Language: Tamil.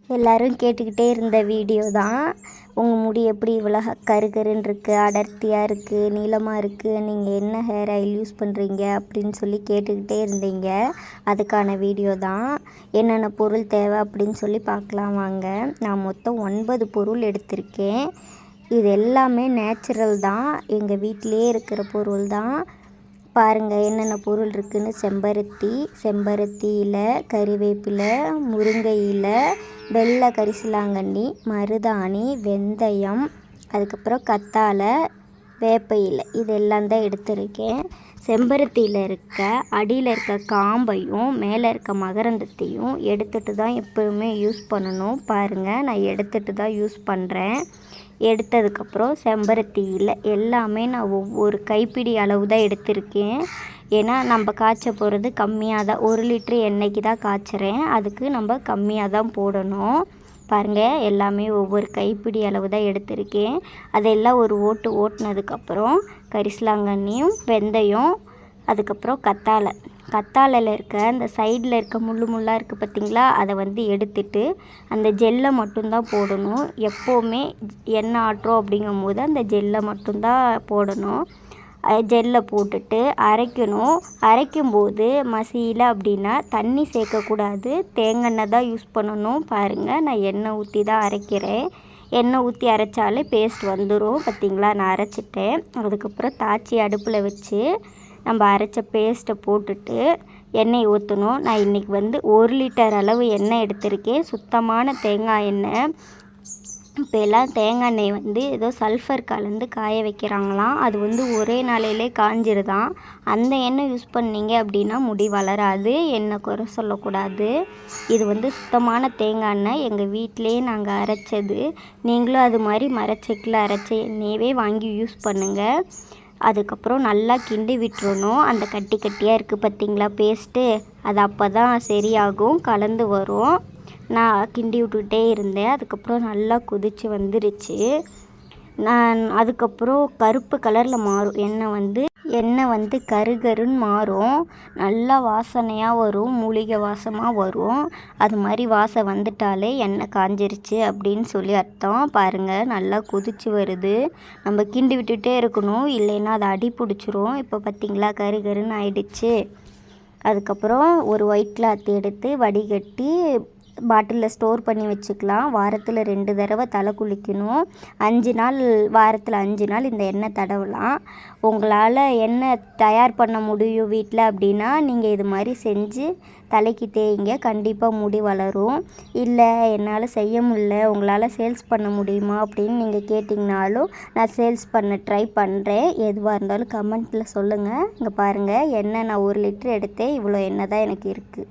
எல்லோரும் கேட்டுக்கிட்டே இருந்த வீடியோ தான். உங்கள் முடி எப்படி இவ்வளோ கருகருன்னு இருக்குது, அடர்த்தியாக இருக்குது, நீளமாக இருக்குது, நீங்கள் என்ன ஹேர் ஆயில் யூஸ் பண்ணுறீங்க அப்படின்னு சொல்லி கேட்டுக்கிட்டே இருந்தீங்க. அதுக்கான வீடியோ தான். என்னென்ன பொருள் தேவை அப்படின்னு சொல்லி பார்க்கலாம் வாங்க. நான் மொத்தம் 9 பொருள் எடுத்திருக்கேன். இது எல்லாமே நேச்சுரல் தான், எங்கள் வீட்டிலே இருக்கிற பொருள் தான். பாருங்கள் என்னென்ன பொருள் இருக்குதுன்னு. செம்பருத்தி இலை, கறிவேப்பிலை, முருங்கை இலை, வெள்ளை கரிசலாங்கண்ணி, மருதாணி, வெந்தயம், அதுக்கப்புறம் கத்தாழை, வேப்ப இலை, இதெல்லாம் தான் எடுத்திருக்கேன். செம்பருத்தியில் இருக்க அடியில் இருக்க காம்பையும் மேலே இருக்க மகரந்தத்தையும் எடுத்துகிட்டு தான் எப்போவுமே யூஸ் பண்ணணும். பாருங்கள், நான் எடுத்துகிட்டு தான் யூஸ் பண்ணுறேன். எடுத்ததுக்கப்புறம் செம்பருத்தி இலை எல்லாமே நான் ஒவ்வொரு கைப்பிடி அளவு தான் எடுத்திருக்கேன். ஏன்னா நம்ம காய்ச்ச போகிறது கம்மியாக தான், 1 லிட்ரு எண்ணெய்க்கு தான் காய்ச்சுறேன். அதுக்கு நம்ம கம்மியாக தான் போடணும். பாருங்கள், எல்லாமே ஒவ்வொரு கைப்பிடி அளவு தான் எடுத்திருக்கேன். அதெல்லாம் ஒரு ஓட்டுனதுக்கப்புறம் கரிசலாங்கண்ணியும், வெந்தயம், அதுக்கப்புறம் கத்தாழையில் இருக்க அந்த சைடில் இருக்க முள்ளாக இருக்குது பார்த்திங்களா, அதை எடுத்துட்டு அந்த ஜெல்லை மட்டும்தான் போடணும். எப்போவுமே எண்ணெய் ஆட்டுறோம் அப்படிங்கும்போது அந்த ஜெல்லை மட்டும்தான் போடணும். ஜெல்லை போட்டுட்டு அரைக்கணும். அரைக்கும்போது மசியலை அப்படின்னா தண்ணி சேர்க்கக்கூடாது, தேங்காய் எண்ணெய் தான் யூஸ் பண்ணணும். பாருங்கள், நான் எண்ணெய் ஊற்றி தான் அரைக்கிறேன். எண்ணெய் ஊற்றி அரைச்சாலே பேஸ்ட் வந்துடும். பார்த்திங்களா, நான் அரைச்சிட்டேன். அதுக்கப்புறம் தாச்சி அடுப்பில் வச்சு நம்ம அரைச்ச பேஸ்ட்டை போட்டுட்டு எண்ணெய் ஊற்றணும். நான் இன்றைக்கி 1 லிட்டர் அளவு எண்ணெய் எடுத்திருக்கேன், சுத்தமான தேங்காய் எண்ணெய். இப்போ எல்லாம் தேங்காய் எண்ணெய் ஏதோ சல்ஃபர் கலந்து காய வைக்கிறாங்களாம். அது ஒரே நாளையிலே காஞ்சிருதான். அந்த எண்ணெய் யூஸ் பண்ணீங்க அப்படின்னா முடி வளராது. எண்ணெய் குறை சொல்லக்கூடாது. இது சுத்தமான தேங்காய் எண்ணெய், எங்கள் வீட்டிலே நாங்கள் அரைச்சது. நீங்களும் அது மாதிரி மரச்செக்கில் அரைச்ச எண்ணெயவே வாங்கி யூஸ் பண்ணுங்கள். அதுக்கப்புறம் நல்லா கிண்டி விட்டுறணும். அந்த கட்டியாக இருக்குது பார்த்திங்களா பேஸ்ட்டு, அது அப்போ தான் சரியாகும், கலந்து வரும். நான் கிண்டி விட்டுக்கிட்டே இருந்தேன். அதுக்கப்புறம் நல்லா கொதித்து வந்துருச்சு. நான் அதுக்கப்புறம் கருப்பு கலரில் மாறும் எண்ணெய் கருகருன்னு மாறும். நல்லா வாசனையாக வரும், மூலிகை வாசமாக வரும். அது மாதிரி வாசம் வந்துட்டாலே எண்ணெய் காஞ்சிருச்சு அப்படின்னு சொல்லி அர்த்தம். பாருங்கள், நல்லா கொதிச்சு வருது. நம்ம கிண்டி விட்டுகிட்டே இருக்கணும், இல்லைன்னா அது அடி பிடிச்சிரும். இப்போ பார்த்திங்களா கருகருன்னு ஆயிடுச்சு. அதுக்கப்புறம் ஒரு ஒயிட் கிளாத் எடுத்து வடிகட்டி பாட்டிலில் ஸ்டோர் பண்ணி வச்சுக்கலாம். வாரத்தில் 2 தடவை தலை குளிக்கணும். 5 நாள், வாரத்தில் 5 நாள் இந்த எண்ணெய் தடவலாம். உங்களால் எண்ணெய் தயார் பண்ண முடியும் வீட்டில் அப்படின்னா நீங்கள் இது மாதிரி செஞ்சு தலைக்கு தேய்ங்க, கண்டிப்பாக முடி வளரும். இல்லை என்னால் செய்ய முடியல, உங்களால் சேல்ஸ் பண்ண முடியுமா அப்படின்னு நீங்கள் கேட்டிங்கனாலும் நான் சேல்ஸ் பண்ண ட்ரை பண்ணுறேன். எதுவாக இருந்தாலும் கமெண்ட்டில் சொல்லுங்கள். இங்கே பாருங்கள், எண்ணெய் நான் 1 லிட்ரு எடுத்தேன், இவ்வளோ எண்ணெய் தான் எனக்கு இருக்குது.